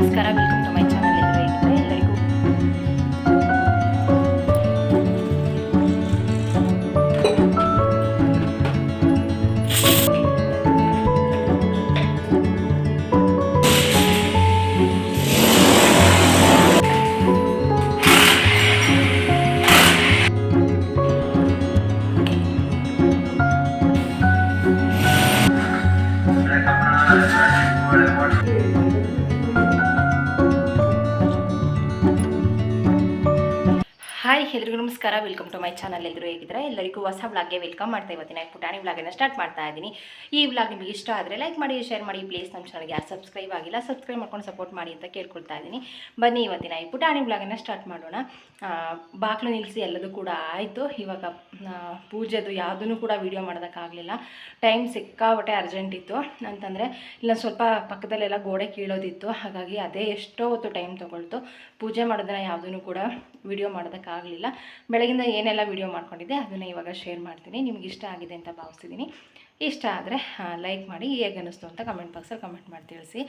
ನಮಸ್ಕಾರ, welcome to my channel. ಎಲ್ಲರಿಗೂ hi, ಎಲ್ರಿಗೂ ನಮಸ್ಕಾರ, ವೆಲ್ಕಮ್ ಟು ಮೈ ಚಾನಲ್. ಎಲ್ಲರಿಗೂ ಹೊಸ ವ್ಲಾಗ್ಗೆ ವೆಲ್ಕಮ್ ಮಾಡ್ತಾ ಇವತ್ತಿನ ಪುಟಾಣಿ ವ್ಲಾಗನ್ನು ಸ್ಟಾರ್ಟ್ ಮಾಡ್ತಾ ಇದ್ದೀನಿ. ಈ ವ್ಲಾಗ್ ನಿಮಗೆ ಇಷ್ಟ ಆದರೆ ಲೈಕ್ ಮಾಡಿ, ಶೇರ್ ಮಾಡಿ. ಪ್ಲೀಸ್ ನಮ್ಮ ಚಾನಲ್ಗೆ ಯಾರು ಸಬ್ಸ್ಕ್ರೈಬ್ ಆಗಿಲ್ಲ ಸಬ್ಸ್ಕ್ರೈಬ್ ಮಾಡ್ಕೊಂಡು ಸಪೋರ್ಟ್ ಮಾಡಿ ಅಂತ ಕೇಳ್ಕೊಳ್ತಾ ಇದ್ದೀನಿ. ಬನ್ನಿ ಇವತ್ತಿನ ಈ ಪುಟಾಣಿ ವ್ಲಾಗನ್ನು ಸ್ಟಾರ್ಟ್ ಮಾಡೋಣ. ಬಾಗಿಲು ನಿಲ್ಲಿಸಿ ಎಲ್ಲದೂ ಕೂಡ ಆಯಿತು. ಇವಾಗ ಪೂಜೆದು ಯಾವುದೂ ಕೂಡ ವೀಡಿಯೋ ಮಾಡೋದಕ್ಕಾಗಲಿಲ್ಲ. ಟೈಮ್ ಸಿಕ್ಕಾಬಟ್ಟೆ ಅರ್ಜೆಂಟ್ ಇತ್ತು. ಅಂತಂದರೆ ಇಲ್ಲ ಸ್ವಲ್ಪ ಪಕ್ಕದಲ್ಲೆಲ್ಲ ಗೋಡೆ ಕೀಳೋದಿತ್ತು. ಹಾಗಾಗಿ ಅದೇ ಎಷ್ಟೋ ಹೊತ್ತು ಟೈಮ್ ತೊಗೊಳ್ತು. ಪೂಜೆ ಮಾಡೋದನ್ನು ಯಾವುದೂ ಕೂಡ ವಿಡಿಯೋ ಮಾಡೋದಕ್ಕಾಗಲಿಲ್ಲ. ಬೆಳಗಿಂದ ಏನೆಲ್ಲ ವಿಡಿಯೋ ಮಾಡ್ಕೊಂಡಿದ್ದೆ ಅದನ್ನು ಇವಾಗ ಶೇರ್ ಮಾಡ್ತೀನಿ. ನಿಮ್ಗೆ ಇಷ್ಟ ಆಗಿದೆ ಅಂತ ಭಾವಿಸ್ತಿದ್ದೀನಿ. ಇಷ್ಟ ಆದರೆ ಲೈಕ್ ಮಾಡಿ. ಹೇಗೆ ಅನ್ನಿಸ್ತು ಅಂತ ಕಮೆಂಟ್ ಬಾಕ್ಸಲ್ಲಿ ಕಮೆಂಟ್ ಮಾಡಿ ತಿಳಿಸಿ.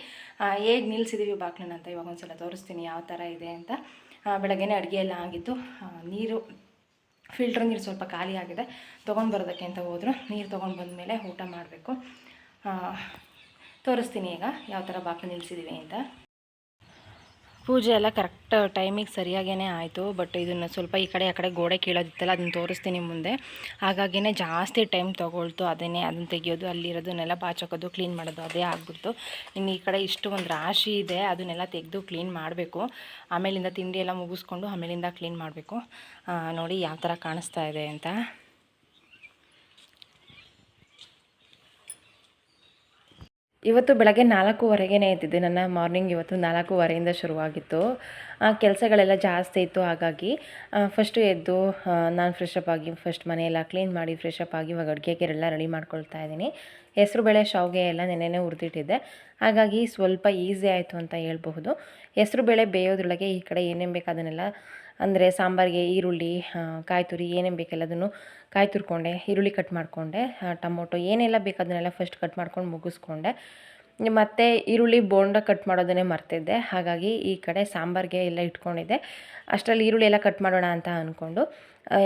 ಹೇಗೆ ನಿಲ್ಲಿಸಿದ್ದೀವಿ ಬಾಕ್ಲನ್ನ ಅಂತ ಇವಾಗ ಒಂದು ಸಲ ತೋರಿಸ್ತೀನಿ ಯಾವ ಥರ ಇದೆ ಅಂತ. ಬೆಳಗ್ಗೆನೇ ಅಡುಗೆ ಎಲ್ಲ ಆಗಿತ್ತು. ನೀರು ಫಿಲ್ಟ್ರ್ ನೀರು ಸ್ವಲ್ಪ ಖಾಲಿ ಆಗಿದೆ, ತೊಗೊಂಡು ಬರೋದಕ್ಕೆ ಅಂತ ಹೋದರು. ನೀರು ತೊಗೊಂಡು ಬಂದಮೇಲೆ ಊಟ ಮಾಡಬೇಕು. ತೋರಿಸ್ತೀನಿ ಈಗ ಯಾವ ಥರ ಬಾಕ್ಲು ನಿಲ್ಲಿಸಿದ್ದೀವಿ ಅಂತ. ಪೂಜೆ ಎಲ್ಲ ಕರೆಕ್ಟ್ ಟೈಮಿಗೆ ಸರಿಯಾಗೇ ಆಯಿತು. ಬಟ್ ಇದನ್ನು ಸ್ವಲ್ಪ ಈ ಕಡೆ ಆ ಕಡೆ ಗೋಡೆ ಕೀಳೋದಿತ್ತಲ್ಲ, ಅದನ್ನು ತೋರಿಸ್ತೀನಿ ಮುಂದೆ. ಹಾಗಾಗಿನೇ ಜಾಸ್ತಿ ಟೈಮ್ ತೊಗೊಳ್ತು. ಅದನ್ನು ತೆಗಿಯೋದು, ಅಲ್ಲಿರೋದನ್ನೆಲ್ಲ ಬಾಚೋಕೋದು, ಕ್ಲೀನ್ ಮಾಡೋದು ಅದೇ ಆಗ್ಬಿಡ್ತು. ಇನ್ನು ಈ ಕಡೆ ಇಷ್ಟು ಒಂದು ರಾಶಿ ಇದೆ, ಅದನ್ನೆಲ್ಲ ತೆಗೆದು ಕ್ಲೀನ್ ಮಾಡಬೇಕು. ಆಮೇಲಿಂದ ತಿಂಡಿ ಎಲ್ಲ ಮುಗಿಸ್ಕೊಂಡು ಆಮೇಲಿಂದ ಕ್ಲೀನ್ ಮಾಡಬೇಕು. ನೋಡಿ ಯಾವ ಥರ ಕಾಣಿಸ್ತಾ ಇದೆ ಅಂತ. ಇವತ್ತು ಬೆಳಗ್ಗೆ 4:15ಗೆ ಎದ್ದಿದ್ದೆ. ನನ್ನ ಮಾರ್ನಿಂಗ್ ಇವತ್ತು 4:15ಯಿಂದ ಶುರುವಾಗಿತ್ತು. ಕೆಲಸಗಳೆಲ್ಲ ಜಾಸ್ತಿ ಇತ್ತು. ಹಾಗಾಗಿ ಫಸ್ಟು ಎದ್ದು ನಾನು ಫ್ರೆಶಪ್ ಆಗಿ ಫಸ್ಟ್ ಮನೆಯೆಲ್ಲ ಕ್ಲೀನ್ ಮಾಡಿ ಫ್ರೆಶಪ್ ಆಗಿ ಇವಾಗ ಅಡುಗೆಗೆಲ್ಲ ರೆಡಿ ಮಾಡ್ಕೊಳ್ತಾ ಇದ್ದೀನಿ. ಹೆಸರುಬೇಳೆ ಶಾವಿಗೆ ಎಲ್ಲ ನೆನೆನೇ ಹುರಿದಿಟ್ಟಿದ್ದೆ. ಹಾಗಾಗಿ ಸ್ವಲ್ಪ ಈಸಿ ಆಯಿತು ಅಂತ ಹೇಳ್ಬಹುದು. ಹೆಸರುಬೇಳೆ ಬೇಯೋದ್ರೊಳಗೆ ಈ ಕಡೆ ಏನೇನು ಬೇಕು ಅದನ್ನೆಲ್ಲ, ಅಂದರೆ ಸಾಂಬಾರಿಗೆ ಈರುಳ್ಳಿ, ಕಾಯಿ ತುರಿ ಏನೇನು ಬೇಕೆಲ್ಲದನ್ನು ಕಾಯಿ ತುರ್ಕೊಂಡೆ, ಈರುಳ್ಳಿ ಕಟ್ ಮಾಡಿಕೊಂಡೆ, ಟೊಮೊಟೊ ಏನೆಲ್ಲ ಬೇಕು ಅದನ್ನೆಲ್ಲ ಫಸ್ಟ್ ಕಟ್ ಮಾಡ್ಕೊಂಡು ಮುಗಿಸ್ಕೊಂಡೆ. ಮತ್ತು ಈರುಳ್ಳಿ ಬೋಂಡ ಕಟ್ ಮಾಡೋದನ್ನೇ ಮರ್ತಿದ್ದೆ. ಹಾಗಾಗಿ ಈ ಕಡೆ ಸಾಂಬಾರಿಗೆ ಎಲ್ಲ ಇಟ್ಕೊಂಡಿದ್ದೆ. ಅಷ್ಟರಲ್ಲಿ ಈರುಳ್ಳಿ ಎಲ್ಲ ಕಟ್ ಮಾಡೋಣ ಅಂತ ಅಂದ್ಕೊಂಡು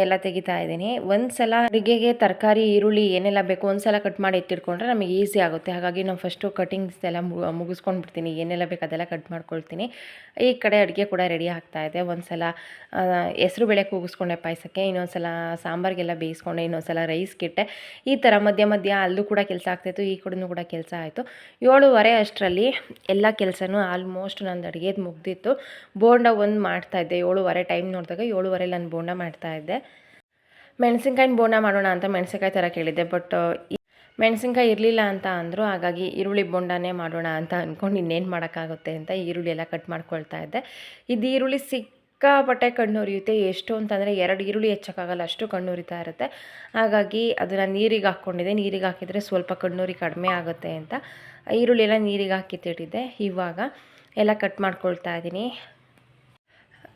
ಎಲ್ಲ ತೆಗಿತಾ ಇದ್ದೀನಿ. ಒಂದು ಸಲ ಅಡುಗೆಗೆ ತರಕಾರಿ ಈರುಳ್ಳಿ ಏನೆಲ್ಲ ಬೇಕು ಒಂದು ಸಲ ಕಟ್ ಮಾಡಿ ಎತ್ತಿಟ್ಕೊಂಡ್ರೆ ನಮಗೆ ಈಸಿ ಆಗುತ್ತೆ. ಹಾಗಾಗಿ ನಾನು ಫಸ್ಟು ಕಟಿಂಗ್ಸ್ ಎಲ್ಲ ಮುಗಿಸ್ಕೊಂಡ್ಬಿಡ್ತೀನಿ. ಏನೆಲ್ಲ ಬೇಕು ಅದೆಲ್ಲ ಕಟ್ ಮಾಡ್ಕೊಳ್ತೀನಿ. ಈ ಕಡೆ ಅಡುಗೆ ಕೂಡ ರೆಡಿ ಆಗ್ತಾಯಿದೆ. ಒಂದು ಸಲ ಹೆಸರುಬೇಳೆ ಕೂಗಿಸ್ಕೊಂಡೆ ಪಾಯಸಕ್ಕೆ, ಇನ್ನೊಂದು ಸಲ ಸಾಂಬಾರಿಗೆಲ್ಲ ಬೇಯಿಸ್ಕೊಂಡೆ, ಇನ್ನೊಂದು ಸಲ ರೈಸ್ಗಿಟ್ಟೆ. ಈ ಥರ ಮಧ್ಯ ಅಲ್ಲೂ ಕೂಡ ಕೆಲಸ ಆಗ್ತಾಯಿತ್ತು, ಈ ಕಡೆನೂ ಕೂಡ ಕೆಲಸ ಆಯಿತು. 7:15 ಅಷ್ಟರಲ್ಲಿ ಎಲ್ಲ ಕೆಲಸನೂ ಆಲ್ಮೋಸ್ಟ್ ನಂದು ಅಡುಗೆದು ಮುಗ್ದಿತ್ತು. ಬೋಂಡ ಒಂದು ಮಾಡ್ತಾಯಿದ್ದೆ. 7:15 ಟೈಮ್ ನೋಡಿದಾಗ 7:15 ನಾನು ಬೋಂಡ ಮಾಡ್ತಾಯಿದ್ದೆ. ಮೆಣಸಿನ್ಕಾಯಿನ ಬೋಂಡ ಮಾಡೋಣ ಅಂತ ಮೆಣಸಿನ್ಕಾಯಿ ಥರ ಕೇಳಿದ್ದೆ. ಬಟ್ ಮೆಣಸಿನ್ಕಾಯಿ ಇರಲಿಲ್ಲ ಅಂತ ಅಂದರು. ಹಾಗಾಗಿ ಈರುಳ್ಳಿ ಬೋಂಡನೇ ಮಾಡೋಣ ಅಂತ ಅಂದ್ಕೊಂಡು ಇನ್ನೇನು ಮಾಡೋಕ್ಕಾಗುತ್ತೆ ಅಂತ ಈರುಳ್ಳಿ ಎಲ್ಲ ಕಟ್ ಮಾಡ್ಕೊಳ್ತಾ ಇದ್ದೆ. ಇದು ಈರುಳ್ಳಿ ಸಿಕ್ಕಾಪಟ್ಟೆ ಕಣ್ಣು ಉರಿಯುತ್ತೆ. ಎಷ್ಟು ಅಂತಂದರೆ 2 ಈರುಳ್ಳಿ ಹೆಚ್ಚೋಕ್ಕಾಗಲ್ಲ, ಅಷ್ಟು ಕಣ್ಣು ಉರಿತಾ ಇರುತ್ತೆ. ಹಾಗಾಗಿ ಅದನ್ನು ನೀರಿಗೆ ಹಾಕ್ಕೊಂಡಿದ್ದೆ. ನೀರಿಗೆ ಹಾಕಿದರೆ ಸ್ವಲ್ಪ ಕಣ್ಣುರಿ ಕಡಿಮೆ ಆಗುತ್ತೆ ಅಂತ ಈರುಳ್ಳಿ ಎಲ್ಲ ನೀರಿಗೆ ಹಾಕಿಟ್ಟಿದ್ದೆ. ಇವಾಗ ಎಲ್ಲ ಕಟ್ ಮಾಡ್ಕೊಳ್ತಾ ಇದ್ದೀನಿ.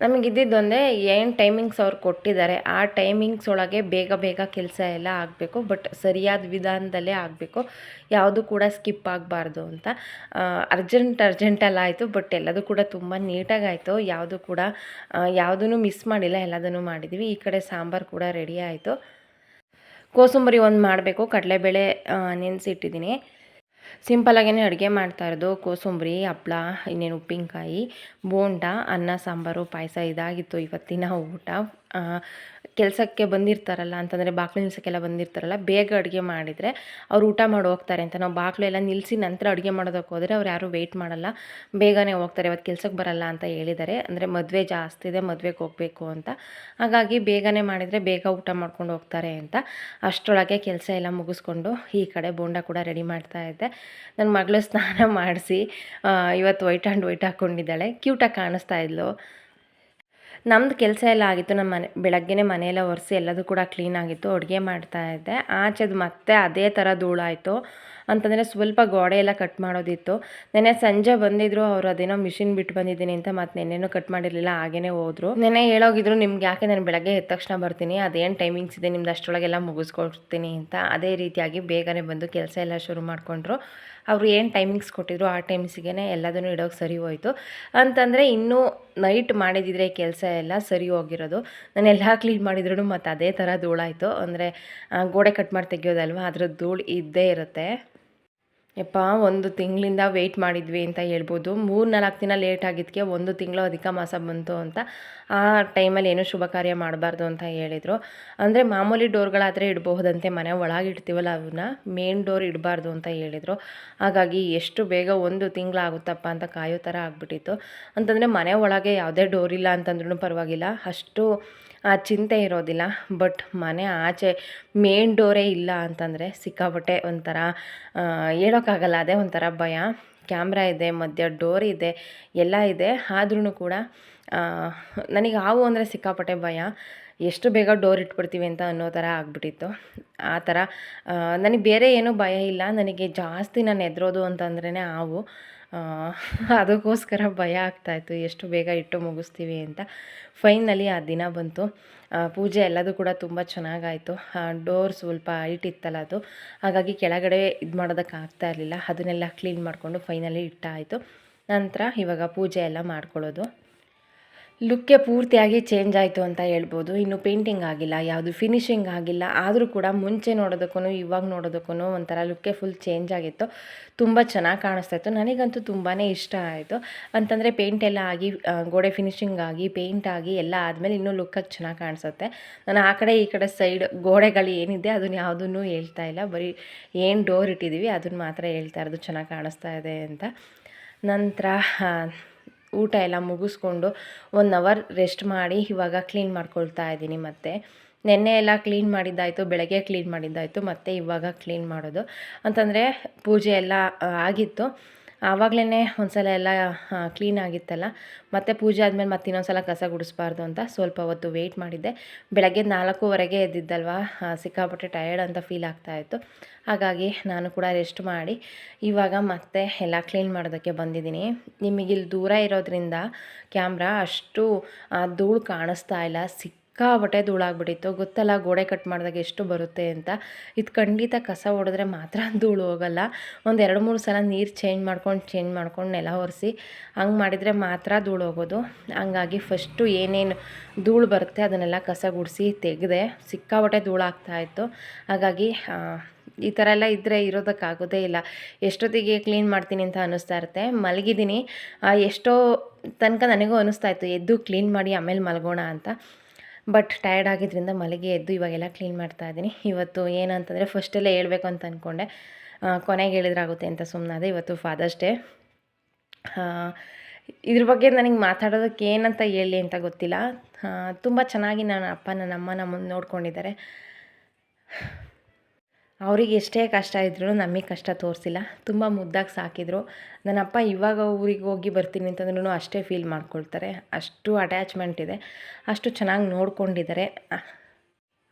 ನಮಗಿದ್ದೊಂದೇ ಏನು ಟೈಮಿಂಗ್ಸ್ ಅವ್ರು ಕೊಟ್ಟಿದ್ದಾರೆ. ಆ ಟೈಮಿಂಗ್ಸ್ ಒಳಗೆ ಬೇಗ ಕೆಲಸ ಎಲ್ಲ ಆಗಬೇಕು. ಬಟ್ ಸರಿಯಾದ ವಿಧಾನದಲ್ಲೇ ಆಗಬೇಕು, ಯಾವುದು ಕೂಡ ಸ್ಕಿಪ್ ಆಗಬಾರ್ದು ಅಂತ. ಅರ್ಜೆಂಟಲ್ಲಿ ಆಯಿತು. ಬಟ್ ಎಲ್ಲದೂ ಕೂಡ ತುಂಬ ನೀಟಾಗಾಯಿತು. ಯಾವುದೂ ಮಿಸ್ ಮಾಡಿಲ್ಲ, ಎಲ್ಲದನ್ನು ಮಾಡಿದ್ವಿ. ಈ ಕಡೆ ಸಾಂಬಾರು ಕೂಡ ರೆಡಿ ಆಯಿತು. ಕೋಸಂಬರಿ ಒಂದು ಮಾಡಬೇಕು. ಕಡಲೆಬೇಳೆ ನೆನೆಸಿಟ್ಟಿದ್ದೀನಿ. ಸಿಂಪಲಾಗೇ ಅಡುಗೆ ಮಾಡ್ತಾಯಿರೋದು. ಕೋಸಂಬರಿ, ಹಪ್ಳ, ಇನ್ನೇನು ಉಪ್ಪಿನಕಾಯಿ, ಬೋಂಡ, ಅನ್ನ, ಸಾಂಬಾರು, ಪಾಯಸ ಇದಾಗಿತ್ತು ಇವತ್ತಿನ ಊಟ. ಕೆಲಸಕ್ಕೆ ಬಂದಿರ್ತಾರಲ್ಲ, ಅಂತಂದರೆ ಬಾಗಿಲು ನಿಲ್ಸೋಕ್ಕೆಲ್ಲ ಬಂದಿರ್ತಾರಲ್ಲ, ಬೇಗ ಅಡುಗೆ ಮಾಡಿದರೆ ಅವ್ರು ಊಟ ಮಾಡಿ ಹೋಗ್ತಾರೆ ಅಂತ. ನಾವು ಬಾಗಿಲು ಎಲ್ಲ ನಿಲ್ಲಿಸಿ ನಂತರ ಅಡುಗೆ ಮಾಡೋದಕ್ಕೆ ಹೋದರೆ ಅವ್ರು ಯಾರೂ ವೆಯ್ಟ್ ಮಾಡಲ್ಲ, ಬೇಗನೆ ಹೋಗ್ತಾರೆ. ಇವತ್ತು ಕೆಲಸಕ್ಕೆ ಬರಲ್ಲ ಅಂತ ಹೇಳಿದ್ದಾರೆ. ಅಂದರೆ ಮದುವೆ ಜಾಸ್ತಿ ಇದೆ, ಮದುವೆಗೆ ಹೋಗಬೇಕು ಅಂತ. ಹಾಗಾಗಿ ಬೇಗನೆ ಮಾಡಿದರೆ ಬೇಗ ಊಟ ಮಾಡ್ಕೊಂಡು ಹೋಗ್ತಾರೆ ಅಂತ. ಅಷ್ಟರೊಳಗೆ ಕೆಲಸ ಎಲ್ಲ ಮುಗಿಸ್ಕೊಂಡು ಈ ಕಡೆ ಬೋಂಡ ಕೂಡ ರೆಡಿ ಮಾಡ್ತಾಯಿದ್ದೆ. ನನ್ನ ಮಗಳು ಸ್ನಾನ ಮಾಡಿಸಿ ಇವತ್ತು ವೈಟ್ ಹಾಕ್ಕೊಂಡಿದ್ದಾಳೆ. ಕ್ಯೂಟಾಗಿ ಕಾಣಿಸ್ತಾ ಇದ್ಲು. ನಮ್ಮದು ಕೆಲಸ ಎಲ್ಲ ಆಗಿತ್ತು. ನಮ್ಮ ಬೆಳಗ್ಗೆನೇ ಮನೆಯೆಲ್ಲ ಒರೆಸಿ ಎಲ್ಲದೂ ಕೂಡ ಕ್ಲೀನ್ ಆಗಿತ್ತು. ಅಡುಗೆ ಮಾಡ್ತಾಯಿದ್ದೆ. ಆಚೆದು ಮತ್ತೆ ಅದೇ ಥರ ಧೂಳಾಯಿತು. ಅಂತಂದರೆ ಸ್ವಲ್ಪ ಗೋಡೆ ಎಲ್ಲ ಕಟ್ ಮಾಡೋದಿತ್ತು. ನೆನ್ನೆ ಸಂಜೆ ಬಂದಿದ್ದರು ಅವರು, ಅದೇನೋ ಮಿಷಿನ್ ಬಿಟ್ಟು ಬಂದಿದ್ದೀನಿ ಅಂತ. ಮತ್ತು ನೆನ್ನೆನೂ ಕಟ್ ಮಾಡಿರಲಿಲ್ಲ, ಹಾಗೇ ಹೋದರು. ನೆನ್ನೆ ಹೇಳೋಗಿದ್ರು ನಿಮ್ಗೆ ಯಾಕೆ ನಾನು ಬೆಳಗ್ಗೆ ಎದ್ದ ತಕ್ಷಣ ಬರ್ತೀನಿ, ಅದೇನು ಟೈಮಿಂಗ್ಸ್ ಇದೆ ನಿಮ್ದು ಅಷ್ಟರೊಳಗೆಲ್ಲ ಮುಗಿಸ್ಕೊಡ್ತೀನಿ ಅಂತ. ಅದೇ ರೀತಿಯಾಗಿ ಬೇಗನೆ ಬಂದು ಕೆಲಸ ಎಲ್ಲ ಶುರು ಮಾಡಿಕೊಂಡ್ರು. ಅವರು ಏನು ಟೈಮಿಂಗ್ಸ್ ಕೊಟ್ಟಿದ್ರು ಆ ಟೈಮ್ಸಿಗೆ ಎಲ್ಲದನ್ನು ಇಡೋಕೆ ಸರಿ ಹೋಯಿತು. ಅಂತಂದರೆ ಇನ್ನೂ ನೈಟ್ ಮಾಡಿದಿದ್ರೆ ಕೆಲಸ ಎಲ್ಲ ಸರಿ ಹೋಗಿರೋದು. ನಾನೆಲ್ಲ ಕ್ಲೀನ್ ಮಾಡಿದ್ರೂ ಮತ್ತು ಅದೇ ಥರ ಧೂಳಾಯಿತು. ಅಂದರೆ ಗೋಡೆ ಕಟ್ ಮಾಡಿ ತೆಗಿಯೋದಲ್ವ, ಅದ್ರದ್ದು ಧೂಳು ಇದ್ದೇ ಇರುತ್ತೆ. ಯಪ್ಪ, 1 ತಿಂಗಳಿಂದ ವೆಯ್ಟ್ ಮಾಡಿದ್ವಿ ಅಂತ ಹೇಳ್ಬೋದು. 3-4 ದಿನ ಲೇಟ್ ಆಗಿದ್ದಕ್ಕೆ 1 ತಿಂಗಳು ಅಧಿಕ ಮಾಸ ಬಂತು ಅಂತ. ಆ ಟೈಮಲ್ಲಿ ಏನೂ ಶುಭ ಕಾರ್ಯ ಮಾಡಬಾರ್ದು ಅಂತ ಹೇಳಿದರು. ಅಂದರೆ ಮಾಮೂಲಿ ಡೋರ್ಗಳಾದರೆ ಇಡಬಹುದಂತೆ, ಮನೆ ಒಳಗೆ ಇಡ್ತೀವಲ್ಲ ಅವನ್ನ, ಮೇನ್ ಡೋರ್ ಇಡಬಾರ್ದು ಅಂತ ಹೇಳಿದರು. ಹಾಗಾಗಿ ಎಷ್ಟು ಬೇಗ 1 ತಿಂಗಳಾಗುತ್ತಪ್ಪ ಅಂತ ಕಾಯೋ ಥರ ಆಗಿಬಿಟ್ಟಿತ್ತು. ಅಂತಂದರೆ ಮನೆ ಒಳಗೆ ಯಾವುದೇ ಡೋರ್ ಇಲ್ಲ ಅಂತಂದ್ರೂ ಪರವಾಗಿಲ್ಲ, ಅಷ್ಟು ಚಿಂತೆ ಇರೋದಿಲ್ಲ. ಬಟ್ ಮನೆ ಆಚೆ ಮೇನ್ ಡೋರೇ ಇಲ್ಲ ಅಂತಂದರೆ ಸಿಕ್ಕಾಪಟ್ಟೆ ಒಂಥರ ಹೇಳೋಕ್ಕಾಗಲ್ಲ, ಅದೇ ಒಂಥರ ಭಯ. ಕ್ಯಾಮ್ರಾ ಇದೆ, ಮಧ್ಯ ಡೋರ್ ಇದೆ, ಎಲ್ಲ ಇದೆ. ಆದ್ರೂ ಕೂಡ ನನಗೆ ಹಾವು ಅಂದರೆ ಸಿಕ್ಕಾಪಟ್ಟೆ ಭಯ. ಎಷ್ಟು ಬೇಗ ಡೋರ್ ಇಟ್ಬಿಡ್ತೀವಿ ಅಂತ ಅನ್ನೋ ಥರ ಆಗಿಬಿಟ್ಟಿತ್ತು. ಆ ಥರ ನನಗೆ ಬೇರೆ ಏನೂ ಭಯ ಇಲ್ಲ. ನನಗೆ ಜಾಸ್ತಿ ನಾನು ಹೆದ್ರೋದು ಅಂತಂದ್ರೇ ಹಾವು. ಅದಕ್ಕೋಸ್ಕರ ಭಯ ಆಗ್ತಾಯಿತ್ತು, ಎಷ್ಟು ಬೇಗ ಇಟ್ಟು ಮುಗಿಸ್ತೀವಿ ಅಂತ. ಫೈನಲಿ ಆ ದಿನ ಬಂತು. ಪೂಜೆ ಎಲ್ಲದೂ ಕೂಡ ತುಂಬ ಚೆನ್ನಾಗಾಯಿತು. ಡೋರ್ ಸ್ವಲ್ಪ ಹೈಟ್ ಇತ್ತಲ್ಲ ಅದು, ಹಾಗಾಗಿ ಕೆಳಗಡೆ ಇದು ಮಾಡೋದಕ್ಕೆ ಆಗ್ತಾ ಇರಲಿಲ್ಲ. ಅದನ್ನೆಲ್ಲ ಕ್ಲೀನ್ ಮಾಡಿಕೊಂಡು ಫೈನಲಿ ಇಟ್ಟಾಯಿತು. ನಂತರ ಇವಾಗ ಪೂಜೆ ಎಲ್ಲ ಮಾಡ್ಕೊಳ್ಳೋದು. ಲುಕ್ಕೇ ಪೂರ್ತಿಯಾಗಿ ಚೇಂಜ್ ಆಯಿತು ಅಂತ ಹೇಳ್ಬೋದು. ಇನ್ನು ಪೇಂಟಿಂಗ್ ಆಗಿಲ್ಲ, ಯಾವುದು ಫಿನಿಷಿಂಗ್ ಆಗಿಲ್ಲ. ಆದರೂ ಕೂಡ ಮುಂಚೆ ನೋಡೋದಕ್ಕೂ ಇವಾಗ ನೋಡೋದಕ್ಕೂ ಒಂಥರ ಲುಕ್ಕೇ ಫುಲ್ ಚೇಂಜ್ ಆಗಿತ್ತು. ತುಂಬ ಚೆನ್ನಾಗಿ ಕಾಣಿಸ್ತಾಯಿತ್ತು. ನನಗಂತೂ ತುಂಬಾ ಇಷ್ಟ ಆಯಿತು. ಅಂತಂದರೆ ಪೇಂಟ್ ಎಲ್ಲ ಆಗಿ, ಗೋಡೆ ಫಿನಿಷಿಂಗ್ ಆಗಿ, ಪೇಂಟ್ ಆಗಿ ಎಲ್ಲ ಆದಮೇಲೆ ಇನ್ನೂ ಲುಕ್ಕಾಗಿ ಚೆನ್ನಾಗಿ ಕಾಣಿಸುತ್ತೆ. ನಾನು ಆ ಕಡೆ ಈ ಕಡೆ ಸೈಡ್ ಗೋಡೆಗಳು ಏನಿದೆ ಅದನ್ನು ಯಾವುದನ್ನು ಹೇಳ್ತಾ ಇಲ್ಲ, ಬರೀ ಏನು ಡೋರ್ ಇಟ್ಟಿದ್ದೀವಿ ಅದನ್ನು ಮಾತ್ರ ಹೇಳ್ತಾ ಇರೋದು ಚೆನ್ನಾಗಿ ಕಾಣಿಸ್ತಾ ಇದೆ ಅಂತ. ನಂತರ ಊಟ ಎಲ್ಲ ಮುಗಿಸ್ಕೊಂಡು 1 ಅವರ್ ರೆಸ್ಟ್ ಮಾಡಿ ಇವಾಗ ಕ್ಲೀನ್ ಮಾಡ್ಕೊಳ್ತಾ ಇದ್ದೀನಿ. ಮತ್ತು ನೆನ್ನೆ ಎಲ್ಲ ಕ್ಲೀನ್ ಮಾಡಿದ್ದಾಯಿತು, ಬೆಳಗ್ಗೆ ಕ್ಲೀನ್ ಮಾಡಿದ್ದಾಯಿತು, ಮತ್ತು ಇವಾಗ ಕ್ಲೀನ್ ಮಾಡೋದು. ಅಂತಂದರೆ ಪೂಜೆ ಎಲ್ಲ ಆಗಿತ್ತು, ಆವಾಗಲೇ ಒಂದು ಸಲ ಎಲ್ಲ ಕ್ಲೀನ್ ಆಗಿತ್ತಲ್ಲ. ಮತ್ತು ಪೂಜೆ ಆದಮೇಲೆ ಮತ್ತೆ ಇನ್ನೊಂದು ಸಲ ಕಸ ಗುಡಿಸ್ಬಾರ್ದು ಅಂತ ಸ್ವಲ್ಪ ಹೊತ್ತು ವೆಯ್ಟ್ ಮಾಡಿದ್ದೆ. ಬೆಳಗ್ಗೆ 4:15 ಎದ್ದಿದ್ದಲ್ವ, ಸಿಕ್ಕಾಪಟ್ಟೆ ಟಯರ್ಡ್ ಅಂತ ಫೀಲ್ ಆಗ್ತಾಯಿತ್ತು. ಹಾಗಾಗಿ ನಾನು ಕೂಡ ರೆಸ್ಟ್ ಮಾಡಿ ಇವಾಗ ಮತ್ತೆ ಎಲ್ಲ ಕ್ಲೀನ್ ಮಾಡೋದಕ್ಕೆ ಬಂದಿದ್ದೀನಿ. ನಿಮಗಿಲ್ಲಿ ದೂರ ಇರೋದ್ರಿಂದ ಕ್ಯಾಮ್ರಾ ಅಷ್ಟು ಧೂಳು ಕಾಣಿಸ್ತಾ ಇಲ್ಲ. ಸಿಕ್ಕಾಪಟ್ಟೆ ಧೂಳಾಗ್ಬಿಟ್ಟಿತ್ತು. ಗೊತ್ತಲ್ಲ ಗೋಡೆ ಕಟ್ ಮಾಡಿದಾಗ ಎಷ್ಟು ಬರುತ್ತೆ ಅಂತ. ಇದು ಖಂಡಿತ ಕಸ ಹೊಡೆದ್ರೆ ಮಾತ್ರ ಧೂಳು ಹೋಗಲ್ಲ. ಒಂದು 2-3 ಸಲ ನೀರು ಚೇಂಜ್ ಮಾಡ್ಕೊಂಡು ನೆಲ ಒರೆಸಿ ಹಂಗೆ ಮಾಡಿದರೆ ಮಾತ್ರ ಧೂಳು ಹೋಗೋದು. ಹಂಗಾಗಿ ಫಸ್ಟು ಏನೇನು ಧೂಳು ಬರುತ್ತೆ ಅದನ್ನೆಲ್ಲ ಕಸ ಗುಡಿಸಿ ತೆಗೆದೆ. ಸಿಕ್ಕಾಪಟ್ಟೆ ಧೂಳು ಆಗ್ತಾಯಿತ್ತು. ಹಾಗಾಗಿ ಈ ಥರ ಎಲ್ಲ ಇದ್ದರೆ ಇರೋದಕ್ಕಾಗೋದೇ ಇಲ್ಲ. ಎಷ್ಟೊತ್ತಿಗೆ ಕ್ಲೀನ್ ಮಾಡ್ತೀನಿ ಅಂತ ಅನ್ನಿಸ್ತಾ ಇರುತ್ತೆ. ಮಲಗಿದ್ದೀನಿ, ಎಷ್ಟೋ ತನಕ ನನಗೂ ಅನ್ನಿಸ್ತಾ ಇತ್ತು ಎದ್ದು ಕ್ಲೀನ್ ಮಾಡಿ ಆಮೇಲೆ ಮಲಗೋಣ ಅಂತ. ಬಟ್ ಟಯರ್ಡ್ ಆಗಿದ್ದರಿಂದ ಮಲಗಿ ಎದ್ದು ಇವಾಗೆಲ್ಲ ಕ್ಲೀನ್ ಮಾಡ್ತಾಯಿದ್ದೀನಿ. ಇವತ್ತು ಏನಂತಂದರೆ ಫಸ್ಟಲ್ಲೇ ಹೇಳ್ಬೇಕು ಅಂತ ಅಂದ್ಕೊಂಡೆ, ಕೊನೆಗೆ ಹೇಳಿದ್ರಾಗುತ್ತೆ ಅಂತ ಸುಮ್ಮನಾದೆ. ಇವತ್ತು ಫಾದರ್ಸ್ ಡೇ. ಇದ್ರ ಬಗ್ಗೆ ನನಗೆ ಮಾತಾಡೋದಕ್ಕೆ ಏನಂತ ಹೇಳಿ ಅಂತ ಗೊತ್ತಿಲ್ಲ. ತುಂಬ ಚೆನ್ನಾಗಿ ನನ್ನ ಅಪ್ಪ ನನ್ನ ಅಮ್ಮ ನಮ್ಮನ್ನು ನೋಡ್ಕೊಂಡಿದ್ದಾರೆ. ಅವ್ರಿಗೆ ಎಷ್ಟೇ ಕಷ್ಟ ಇದ್ರೂ ನಮಗೆ ಕಷ್ಟ ತೋರಿಸಿಲ್ಲ. ತುಂಬ ಮುದ್ದಾಗಿ ಸಾಕಿದರು. ನನ್ನ ಅಪ್ಪ ಇವಾಗ ಊರಿಗೆ ಹೋಗಿ ಬರ್ತೀನಿ ಅಂತಂದ್ರೂ ಅಷ್ಟೇ ಫೀಲ್ ಮಾಡ್ಕೊಳ್ತಾರೆ. ಅಷ್ಟು ಅಟ್ಯಾಚ್ಮೆಂಟ್ ಇದೆ, ಅಷ್ಟು ಚೆನ್ನಾಗಿ ನೋಡ್ಕೊಂಡಿದ್ದಾರೆ.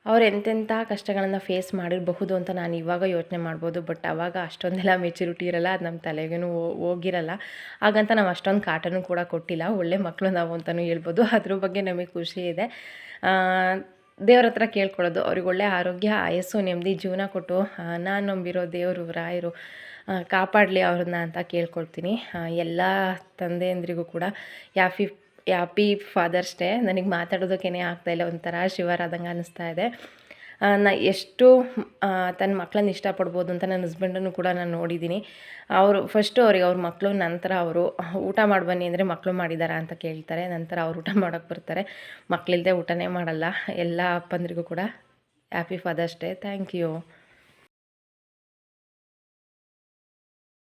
ಅವ್ರು ಎಂತೆಂಥ ಕಷ್ಟಗಳನ್ನು ಫೇಸ್ ಮಾಡಿರಬಹುದು ಅಂತ ನಾನು ಇವಾಗ ಯೋಚನೆ ಮಾಡ್ಬೋದು. ಬಟ್ ಆವಾಗ ಅಷ್ಟೊಂದೆಲ್ಲ ಮೆಚುರಿಟಿ ಇರೋಲ್ಲ, ಅದು ನಮ್ಮ ತಲೆಗೂ ಹೋಗಿರಲ್ಲ. ಹಾಗಂತ ನಾವು ಅಷ್ಟೊಂದು ಕಾಟನೂ ಕೂಡ ಕೊಟ್ಟಿಲ್ಲ. ಒಳ್ಳೆ ಮಕ್ಕಳು ನಾವು ಅಂತಲೂ ಹೇಳ್ಬೋದು. ಅದ್ರ ಬಗ್ಗೆ ನಮಗೆ ಖುಷಿ ಇದೆ. ದೇವ್ರ ಹತ್ರ ಕೇಳ್ಕೊಳ್ಳೋದು, ಅವ್ರಿಗೆ ಒಳ್ಳೆ ಆರೋಗ್ಯ, ಆಯಸ್ಸು, ನೆಮ್ಮದಿ ಜೀವನ ಕೊಟ್ಟು ನಾನು ನಂಬಿರೋ ದೇವರು ರಾಯರು ಕಾಪಾಡಲಿ ಅವ್ರನ್ನ ಅಂತ ಕೇಳ್ಕೊಳ್ತೀನಿ. ಎಲ್ಲ ತಂದೆಯಂದ್ರಿಗೂ ಕೂಡ ಹ್ಯಾಪಿ ಫಾದರ್ಸ್ ಡೇ. ನನಗೆ ಮಾತಾಡೋದಕ್ಕೇ ಆಗ್ತಾಯಿಲ್ಲ, ಒಂಥರ ಶಿವರಾದಂಗೆ ಅನ್ನಿಸ್ತಾ ಇದೆ. ಎಷ್ಟು ತನ್ನ ಮಕ್ಕಳನ್ನ ಇಷ್ಟಪಡ್ಬೋದು ಅಂತ ನನ್ನ ಹಸ್ಬೆಂಡನ್ನು ಕೂಡ ನಾನು ನೋಡಿದ್ದೀನಿ. ಅವರು ಫಸ್ಟು ಅವ್ರ ಮಕ್ಕಳು, ನಂತರ ಅವರು ಊಟ ಮಾಡಿ ಬನ್ನಿ ಅಂದರೆ ಮಕ್ಕಳು ಮಾಡಿದಾರಾ ಅಂತ ಕೇಳ್ತಾರೆ. ನಂತರ ಅವ್ರು ಊಟ ಮಾಡೋಕ್ಕೆ ಬರ್ತಾರೆ. ಮಕ್ಕಳಿಲ್ಲದೆ ಊಟನೇ ಮಾಡಲ್ಲ. ಎಲ್ಲ ಅಪ್ಪಂದ್ರಿಗೂ ಕೂಡ happy father's day. Thank you.